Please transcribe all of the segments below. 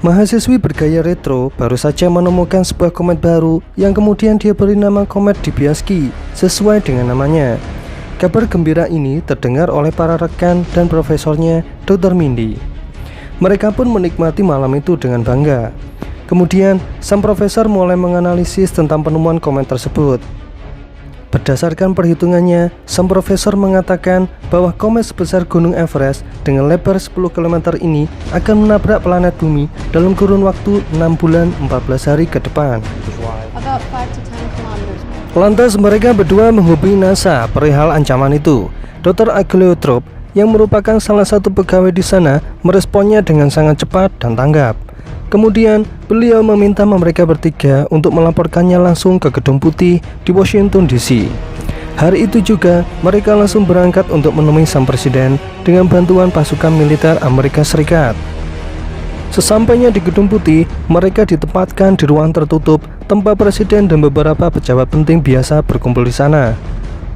Mahasiswi bergaya retro baru saja menemukan sebuah komet baru yang kemudian dia beri nama komet Dibiasky sesuai dengan namanya. Kabar gembira ini terdengar oleh para rekan dan profesornya Dr. Mindy. Mereka pun menikmati malam itu dengan bangga. Kemudian sang profesor mulai menganalisis tentang penemuan komet tersebut. Berdasarkan perhitungannya, sang profesor mengatakan bahwa komet sebesar Gunung Everest dengan lebar 10 km ini akan menabrak planet bumi dalam kurun waktu 6 bulan 14 hari ke depan. Lantas mereka berdua menghubungi NASA perihal ancaman itu. Dr. Ageliotrop yang merupakan salah satu pegawai di sana meresponnya dengan sangat cepat dan tanggap. Kemudian beliau meminta mereka bertiga untuk melaporkannya langsung ke Gedung Putih di Washington DC. Hari itu juga mereka langsung berangkat untuk menemui sang presiden dengan bantuan pasukan militer Amerika Serikat. Sesampainya di Gedung Putih, mereka ditempatkan di ruang tertutup tempat presiden dan beberapa pejabat penting biasa berkumpul di sana.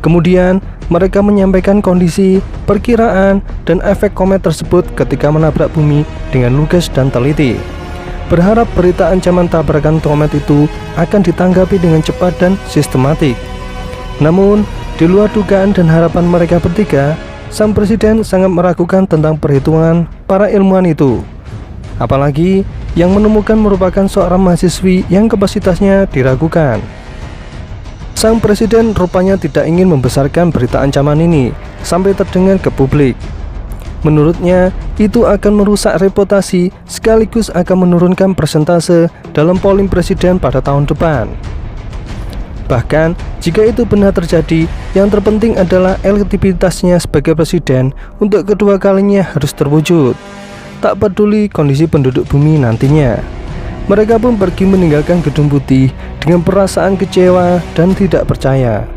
Kemudian mereka menyampaikan kondisi, perkiraan, dan efek komet tersebut ketika menabrak bumi dengan lugas dan teliti. Berharap berita ancaman tabrakan komet itu akan ditanggapi dengan cepat dan sistematik. Namun, di luar dugaan dan harapan mereka bertiga, sang presiden sangat meragukan tentang perhitungan para ilmuwan itu. Apalagi yang menemukan merupakan seorang mahasiswi yang kapasitasnya diragukan. Sang presiden rupanya tidak ingin membesarkan berita ancaman ini sampai terdengar ke publik. Menurutnya, itu akan merusak reputasi sekaligus akan menurunkan persentase dalam polling presiden pada tahun depan. Bahkan, jika itu benar terjadi, yang terpenting adalah elektabilitasnya sebagai presiden untuk kedua kalinya harus terwujud. Tak peduli kondisi penduduk bumi nantinya. Mereka pun pergi meninggalkan Gedung Putih dengan perasaan kecewa dan tidak percaya.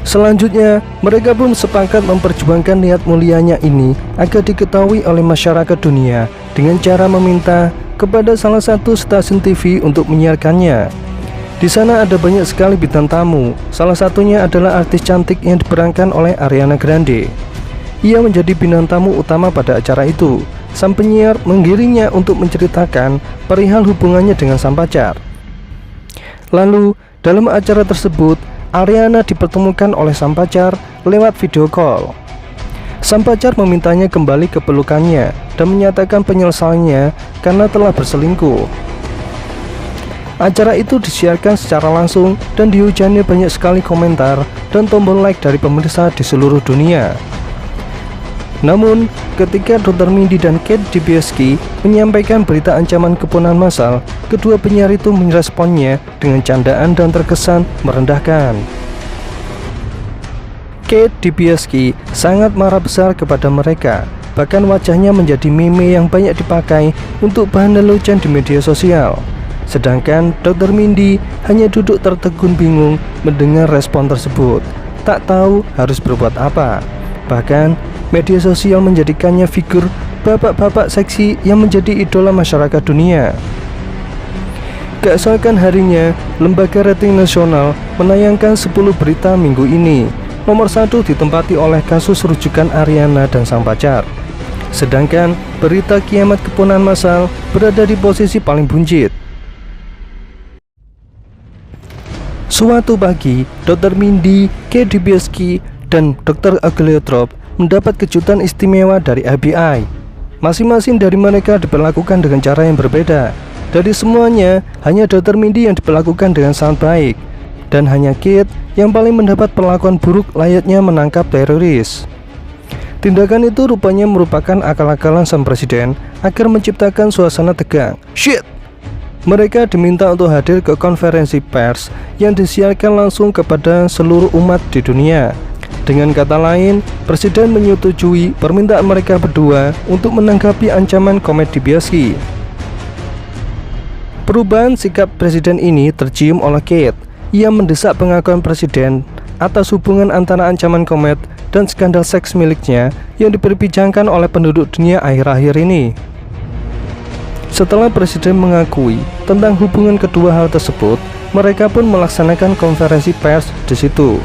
Selanjutnya, mereka pun sepakat memperjuangkan niat mulianya ini agar diketahui oleh masyarakat dunia dengan cara meminta kepada salah satu stasiun TV untuk menyiarkannya. Di sana ada banyak sekali bintang tamu, salah satunya adalah artis cantik yang diperankan oleh Ariana Grande. Ia menjadi bintang tamu utama pada acara itu. Sang penyiar menggiringnya untuk menceritakan perihal hubungannya dengan sang pacar. Lalu, dalam acara tersebut, Ariana dipertemukan oleh sang pacar lewat video call. Sang pacar memintanya kembali ke pelukannya dan menyatakan penyesalannya karena telah berselingkuh. Acara itu disiarkan secara langsung dan dihujani banyak sekali komentar dan tombol like dari pemirsa di seluruh dunia. Namun, ketika Dr. Mindy dan Kate Dibiasky menyampaikan berita ancaman kepunahan massal, kedua penyiar itu meresponnya dengan candaan dan terkesan merendahkan. Kate Dibiasky sangat marah besar kepada mereka, bahkan wajahnya menjadi meme yang banyak dipakai untuk bahan lelucon di media sosial. Sedangkan Dr. Mindy hanya duduk tertegun bingung mendengar respon tersebut, tak tahu harus berbuat apa. Bahkan, media sosial menjadikannya figur bapak-bapak seksi yang menjadi idola masyarakat dunia. Keesokan harinya, Lembaga Rating Nasional menayangkan 10 berita minggu ini. Nomor 1 ditempati oleh kasus rujukan Ariana dan sang pacar. Sedangkan berita kiamat kepunahan massal berada di posisi paling buncit. Suatu pagi, Dr. Mindy, Kate Dibiasky, dan Dr. Ageliotrop mendapat kejutan istimewa dari FBI. Masing-masing dari mereka diperlakukan dengan cara yang berbeda. Dari semuanya, hanya Dr. Mindy yang diperlakukan dengan sangat baik, dan hanya Kate yang paling mendapat perlakuan buruk layaknya menangkap teroris. Tindakan itu rupanya merupakan akal-akalan sang presiden agar menciptakan suasana tegang. Shit! Mereka diminta untuk hadir ke konferensi pers yang disiarkan langsung kepada seluruh umat di dunia. Dengan kata lain, presiden menyetujui permintaan mereka berdua untuk menanggapi ancaman komet Dibiasky. Perubahan sikap presiden ini tercium oleh Kate. Ia mendesak pengakuan presiden atas hubungan antara ancaman komet dan skandal seks miliknya yang diperbincangkan oleh penduduk dunia akhir-akhir ini. Setelah presiden mengakui tentang hubungan kedua hal tersebut, mereka pun melaksanakan konferensi pers di situ.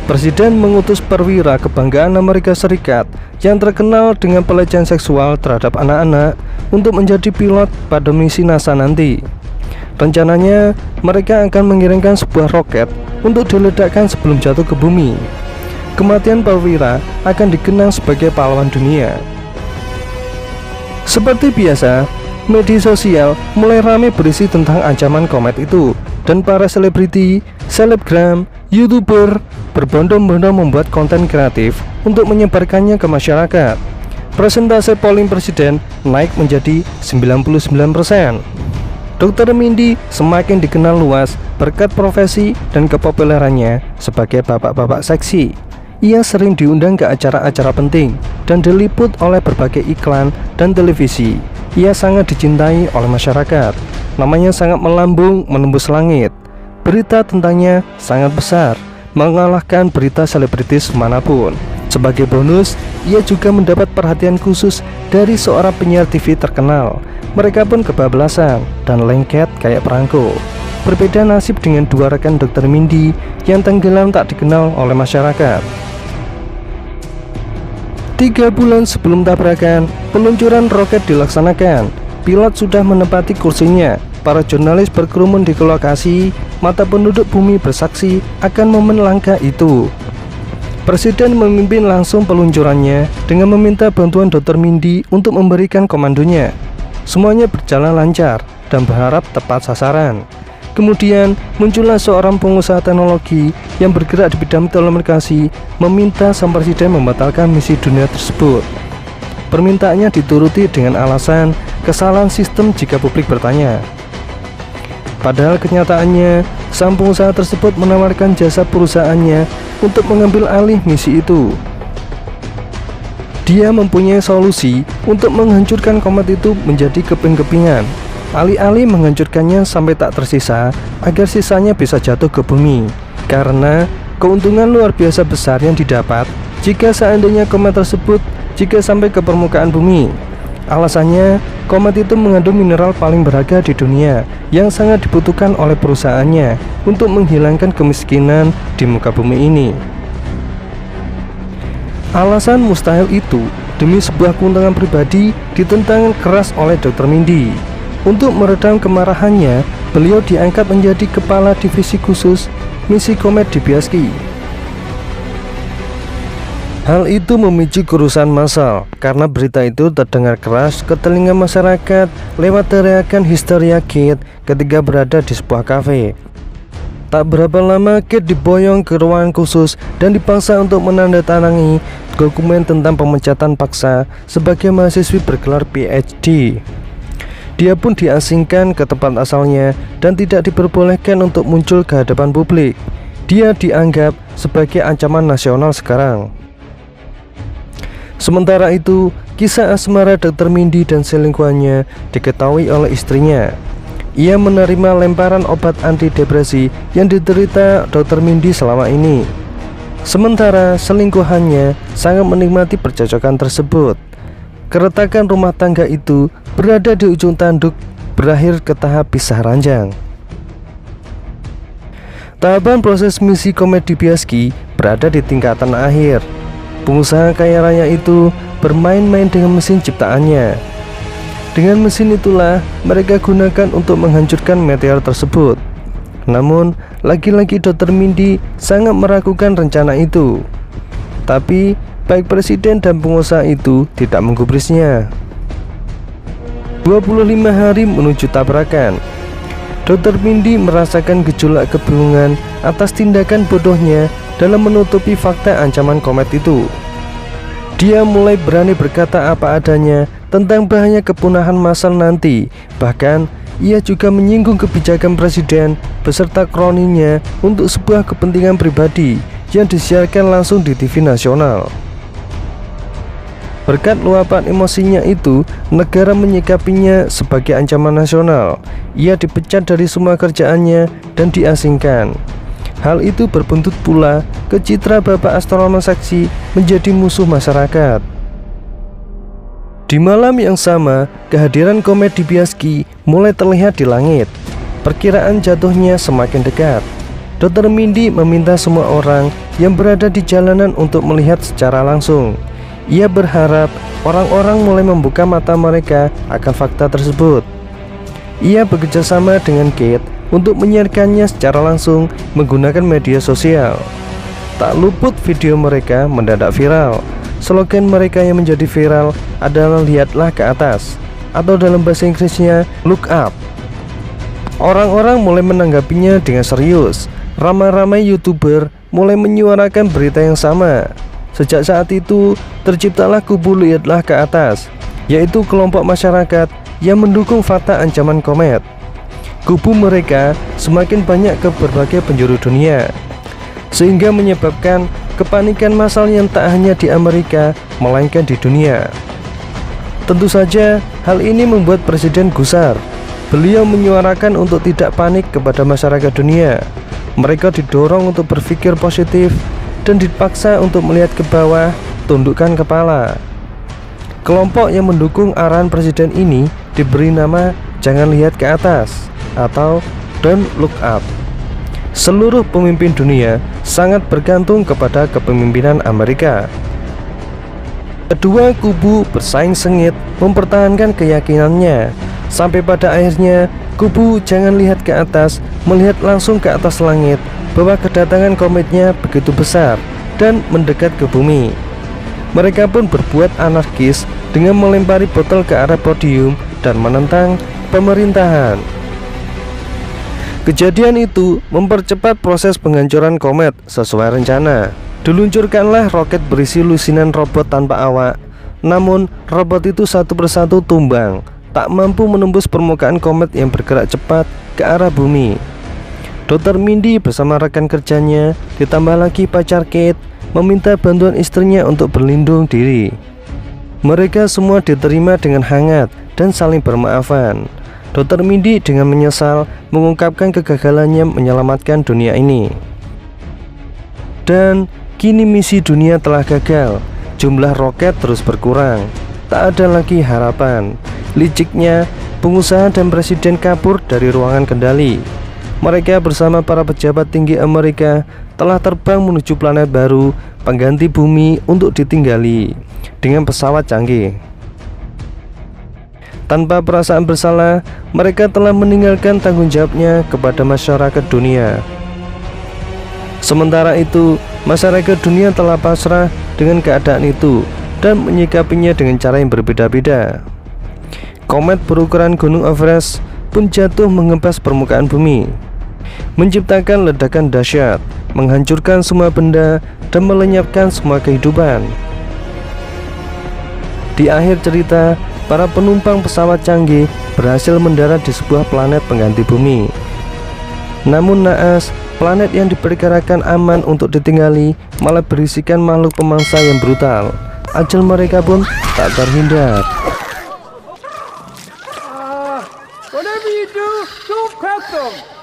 Presiden mengutus perwira kebanggaan Amerika Serikat yang terkenal dengan pelecehan seksual terhadap anak-anak untuk menjadi pilot pada misi NASA nanti. Rencananya, mereka akan mengirimkan sebuah roket untuk diledakkan sebelum jatuh ke bumi. Kematian perwira akan dikenang sebagai pahlawan dunia. Seperti biasa, media sosial mulai ramai berisi tentang ancaman komet itu, dan para selebriti, selebgram, YouTuber berbondong-bondong membuat konten kreatif untuk menyebarkannya ke masyarakat. Persentase polling presiden naik menjadi 99%. Dr. Mindy semakin dikenal luas berkat profesi dan kepopulerannya sebagai bapak-bapak seksi. Ia sering diundang ke acara-acara penting dan diliput oleh berbagai iklan dan televisi. Ia sangat dicintai oleh masyarakat. Namanya sangat melambung menembus langit. Berita tentangnya sangat besar, mengalahkan berita selebritis manapun. Sebagai bonus, ia juga mendapat perhatian khusus dari seorang penyiar TV terkenal. Mereka pun kebablasan dan lengket kayak perangko. Berbeda nasib dengan dua rekan Dr. Mindy yang tenggelam tak dikenal oleh masyarakat. 3 bulan sebelum tabrakan, peluncuran roket dilaksanakan. Pilot sudah menempati kursinya. Para jurnalis berkerumun di lokasi. Mata penduduk bumi bersaksi akan momen langka itu. Presiden memimpin langsung peluncurannya dengan meminta bantuan Dr. Mindy untuk memberikan komandonya. Semuanya berjalan lancar dan berharap tepat sasaran. Kemudian muncullah seorang pengusaha teknologi yang bergerak di bidang telekomunikasi meminta sang presiden membatalkan misi dunia tersebut. Permintaannya dituruti dengan alasan kesalahan sistem jika publik bertanya. Padahal kenyataannya, sang pengusaha tersebut menawarkan jasa perusahaannya untuk mengambil alih misi itu. Dia mempunyai solusi untuk menghancurkan komet itu menjadi keping-kepingan. Alih-alih menghancurkannya sampai tak tersisa, agar sisanya bisa jatuh ke bumi. Karena keuntungan luar biasa besar yang didapat jika seandainya komet tersebut sampai ke permukaan bumi. Alasannya, komet itu mengandung mineral paling berharga di dunia yang sangat dibutuhkan oleh perusahaannya untuk menghilangkan kemiskinan di muka bumi ini. Alasan mustahil itu demi sebuah keuntungan pribadi ditentang keras oleh Dr. Mindy. Untuk meredam kemarahannya, beliau diangkat menjadi kepala divisi khusus misi komet di Biaski. Hal itu memicu kerusuhan massal karena berita itu terdengar keras ke telinga masyarakat lewat teriakan histeria Kate ketika berada di sebuah kafe. Tak berapa lama Kate diboyong ke ruangan khusus dan dipaksa untuk menandatangani dokumen tentang pemecatan paksa sebagai mahasiswi bergelar PhD. Dia pun diasingkan ke tempat asalnya dan tidak diperbolehkan untuk muncul ke hadapan publik. Dia dianggap sebagai ancaman nasional sekarang. Sementara itu, kisah asmara Dr. Mindy dan selingkuhannya diketahui oleh istrinya. Ia menerima lemparan obat antidepresi yang diderita Dr. Mindy selama ini. Sementara selingkuhannya sangat menikmati percocokan tersebut. Keretakan rumah tangga itu berada di ujung tanduk, berakhir ke tahap pisah ranjang. Tahapan proses misi komet di Biaski berada di tingkatan akhir. Pengusaha kaya raya itu bermain-main dengan mesin ciptaannya. Dengan mesin itulah mereka gunakan untuk menghancurkan meteor tersebut. Namun, lagi-lagi Dr. Mindy sangat meragukan rencana itu. Tapi baik presiden dan pengusaha itu tidak menggubrisnya. 25 hari menuju tabrakan, Dr. Mindy merasakan gejolak kebingungan atas tindakan bodohnya dalam menutupi fakta ancaman komet itu. Dia mulai berani berkata apa adanya tentang bahaya kepunahan massal nanti. Bahkan ia juga menyinggung kebijakan presiden beserta kroninya untuk sebuah kepentingan pribadi yang disiarkan langsung di TV nasional. Berkat luapan emosinya itu, negara menyikapinya sebagai ancaman nasional. Ia dipecat dari semua kerjaannya dan diasingkan. Hal itu berbuntut pula ke citra Bapak astronom seksi menjadi musuh masyarakat. Di malam yang sama, kehadiran komet di Biaski mulai terlihat di langit. Perkiraan jatuhnya semakin dekat. Dr. Mindy meminta semua orang yang berada di jalanan untuk melihat secara langsung. Ia berharap orang-orang mulai membuka mata mereka akan fakta tersebut. Ia bekerja sama dengan Kate untuk menyiarkannya secara langsung menggunakan media sosial. Tak luput video mereka mendadak viral. Slogan mereka yang menjadi viral adalah "Lihatlah ke atas" atau dalam bahasa Inggrisnya "Look up". Orang-orang mulai menanggapinya dengan serius. Ramai-ramai YouTuber mulai menyuarakan berita yang sama. Sejak saat itu, terciptalah kubu "Lihatlah ke atas", yaitu kelompok masyarakat yang mendukung fakta ancaman komet. Kubu mereka semakin banyak ke berbagai penjuru dunia, sehingga menyebabkan kepanikan massal yang tak hanya di Amerika, melainkan di dunia. Tentu saja, hal ini membuat Presiden gusar. Beliau menyuarakan untuk tidak panik kepada masyarakat dunia. Mereka didorong untuk berpikir positif dan dipaksa untuk melihat ke bawah, tundukkan kepala. Kelompok yang mendukung arahan presiden ini diberi nama "Jangan Lihat ke Atas" atau "Don't Look Up". Seluruh pemimpin dunia sangat bergantung kepada kepemimpinan Amerika. Kedua kubu bersaing sengit mempertahankan keyakinannya, sampai pada akhirnya kubu "Jangan Lihat ke Atas" melihat langsung ke atas langit bahwa kedatangan kometnya begitu besar dan mendekat ke bumi. Mereka pun berbuat anarkis dengan melempari botol ke arah podium dan menentang pemerintahan. Kejadian itu mempercepat proses penghancuran komet sesuai rencana. Diluncurkanlah roket berisi lusinan robot tanpa awak. Namun robot itu satu persatu tumbang, tak mampu menembus permukaan komet yang bergerak cepat ke arah bumi. Dr. Mindy bersama rekan kerjanya, ditambah lagi pacar Kate, meminta bantuan istrinya untuk berlindung diri. Mereka semua diterima dengan hangat dan saling bermaafan. Dr. Mindy dengan menyesal mengungkapkan kegagalannya menyelamatkan dunia ini. Dan kini misi dunia telah gagal. Jumlah roket terus berkurang. Tak ada lagi harapan. Liciknya, pengusaha dan presiden kabur dari ruangan kendali. Mereka bersama para pejabat tinggi Amerika telah terbang menuju planet baru pengganti bumi untuk ditinggali dengan pesawat canggih. Tanpa perasaan bersalah, mereka telah meninggalkan tanggung jawabnya kepada masyarakat dunia. Sementara itu, masyarakat dunia telah pasrah dengan keadaan itu dan menyikapinya dengan cara yang berbeda-beda. Komet berukuran Gunung Everest pun jatuh mengempas permukaan bumi, menciptakan ledakan dahsyat, menghancurkan semua benda dan melenyapkan semua kehidupan. Di akhir cerita, para penumpang pesawat canggih berhasil mendarat di sebuah planet pengganti bumi. Namun naas, planet yang diperkirakan aman untuk ditinggali malah berisikan makhluk pemangsa yang brutal. Ajal mereka pun tak terhindar. Whatever you do, don't pet them.